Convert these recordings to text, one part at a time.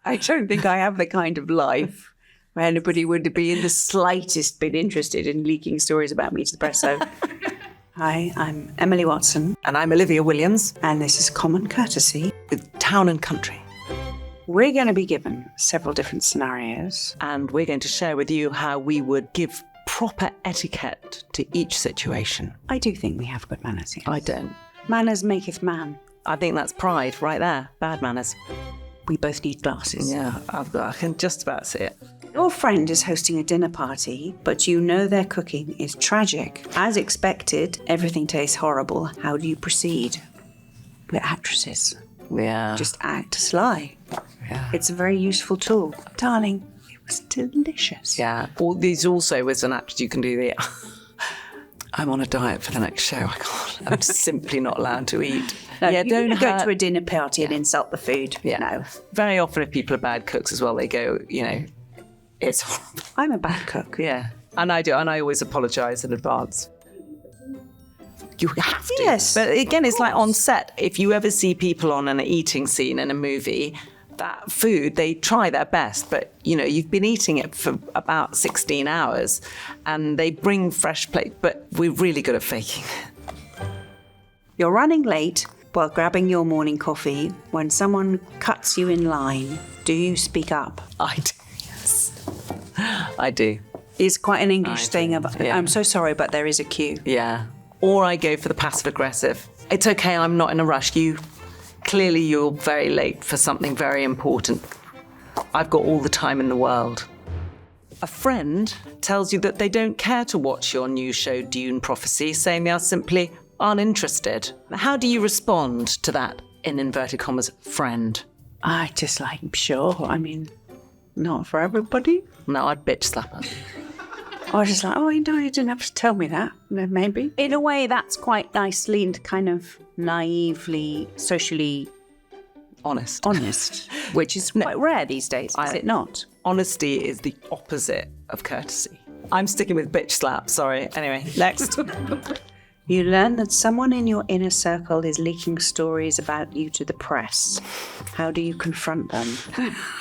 I don't think I have the kind of life where anybody would be in the slightest bit interested in leaking stories about me to the press. So, hi, I'm Emily Watson. And I'm Olivia Williams. And this is Common Courtesy With Town and Country. We're going to be given several different scenarios. And we're going to share with you how we would give proper etiquette to each situation. I do think we have good manners here. I don't. Manners maketh man. I think that's pride right there. Bad manners. We both need glasses. Yeah, I can just about see it. Your friend is hosting a dinner party, but you know their cooking is tragic. As expected, everything tastes horrible. How do you proceed? We're actresses. Yeah. Just act sly. Yeah. It's a very useful tool. Darling, it was delicious. Yeah. All these also with an actress you can do the I'm on a diet for the next show. I can't. I'm simply not allowed to eat. No, you don't go to a dinner party and insult the food. Yeah. No. Very often if people are bad cooks as well, they go, it's horrible. I'm a bad cook. Yeah. And I do. And I always apologise in advance. You have to. Yes. But again, it's like on set. If you ever see people on an eating scene in a movie, that food, they try their best, but you've been eating it for about 16 hours and they bring fresh plates, but we're really good at faking it. You're running late while grabbing your morning coffee. When someone cuts you in line, do you speak up? I do, yes. I do. It's quite an English thing. Yeah. I'm so sorry, but there is a queue. Yeah. Or I go for the passive aggressive. It's okay, I'm not in a rush. Clearly you're very late for something very important. I've got all the time in the world. A friend tells you that they don't care to watch your new show Dune Prophecy, saying they are simply uninterested. How do you respond to that, in inverted commas, friend? I just sure. I mean, not for everybody. No, I'd bitch slap her. I was just like, oh, you didn't have to tell me that. No, maybe. In a way, that's quite nicely and kind of naively, socially honest, which is quite rare these days, is it not? Honesty is the opposite of courtesy. I'm sticking with bitch slap, sorry. Anyway, next. You learn that someone in your inner circle is leaking stories about you to the press. How do you confront them?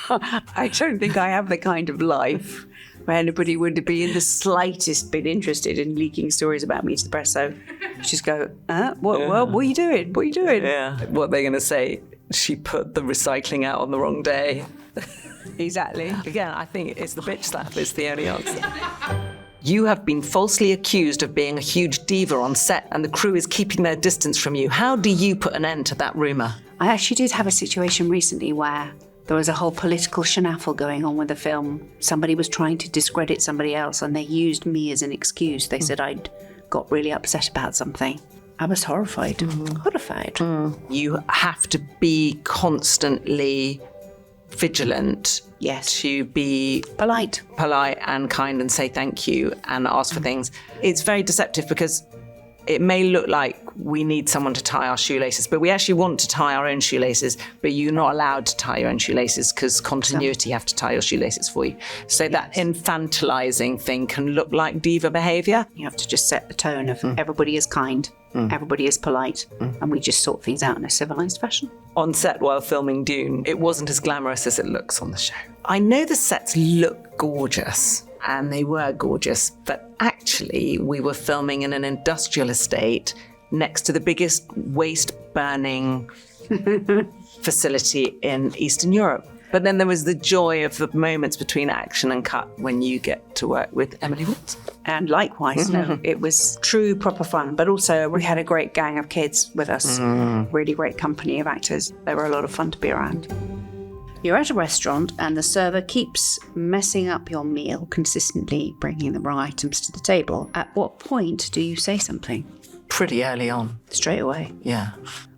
I don't think I have the kind of life where anybody would be in the slightest bit interested in leaking stories about me to the press. So just go, what are you doing? What are you doing? Yeah. What they're going to say, she put the recycling out on the wrong day. Exactly. Again, I think it's the bitch slap is the only answer. You have been falsely accused of being a huge diva on set and the crew is keeping their distance from you. How do you put an end to that rumour? I actually did have a situation recently where there was a whole political shenaffle going on with the film. Somebody was trying to discredit somebody else and they used me as an excuse. They said I'd got really upset about something. I was horrified. Horrified. You have to be constantly vigilant. Yes. To be polite and kind and say thank you and ask for things. It's very deceptive because it may look like we need someone to tie our shoelaces, but we actually want to tie our own shoelaces, but you're not allowed to tie your own shoelaces because continuity have to tie your shoelaces for you. So that infantilizing thing can look like diva behaviour. You have to just set the tone of everybody is kind, everybody is polite, and we just sort things out in a civilised fashion. On set while filming Dune, it wasn't as glamorous as it looks on the show. I know the sets look gorgeous, and they were gorgeous, but actually we were filming in an industrial estate next to the biggest waste-burning facility in Eastern Europe. But then there was the joy of the moments between action and cut when you get to work with Emily Watson. And likewise, it was true, proper fun. But also we had a great gang of kids with us, really great company of actors. They were a lot of fun to be around. You're at a restaurant and the server keeps messing up your meal, consistently bringing the wrong items to the table. At what point do you say something? Pretty early on. Straight away? Yeah.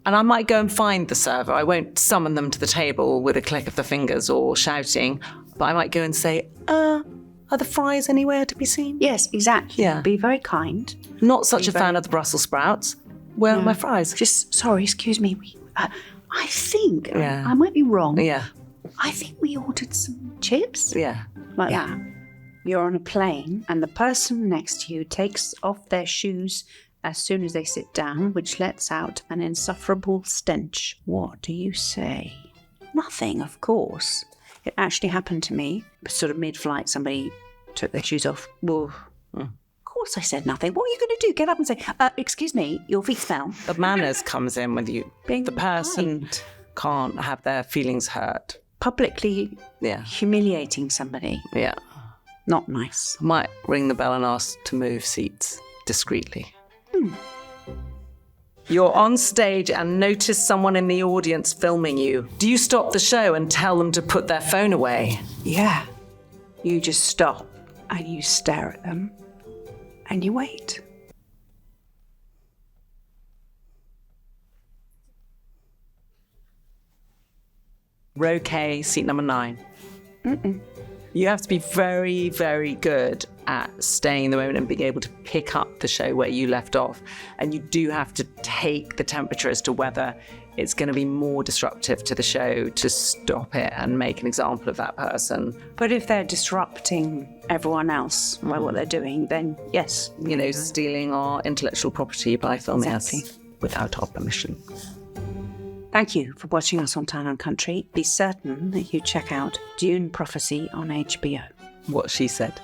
And I might go and find the server. I won't summon them to the table with a click of the fingers or shouting, but I might go and say, are the fries anywhere to be seen? Yes, exactly. Yeah. Be very kind. Not such a fan of the Brussels sprouts. Where are my fries? Just, sorry, excuse me. I think, Yeah. I might be wrong. Yeah. I think we ordered some chips. Yeah. Like that. You're on a plane and the person next to you takes off their shoes as soon as they sit down, which lets out an insufferable stench. What do you say? Nothing, of course. It actually happened to me. Sort of mid-flight, somebody took their shoes off. Well, of course I said nothing. What are you going to do? Get up and say, excuse me, your feet smell. The manners comes in with you. Being the person kind. can't have their feelings hurt. Publicly humiliating somebody. Yeah. Not nice. I might ring the bell and ask to move seats discreetly. You're on stage and notice someone in the audience filming you. Do you stop the show and tell them to put their phone away? Yeah. You just stop and you stare at them and you wait. Row K, seat number 9. You have to be very, very good at staying in the moment and being able to pick up the show where you left off. And you do have to take the temperature as to whether it's going to be more disruptive to the show to stop it and make an example of that person. But if they're disrupting everyone else by what they're doing, then yes. You know, stealing our intellectual property by filming us without our permission. Thank you for watching us on Town and Country. Be certain that you check out Dune Prophecy on HBO. What she said.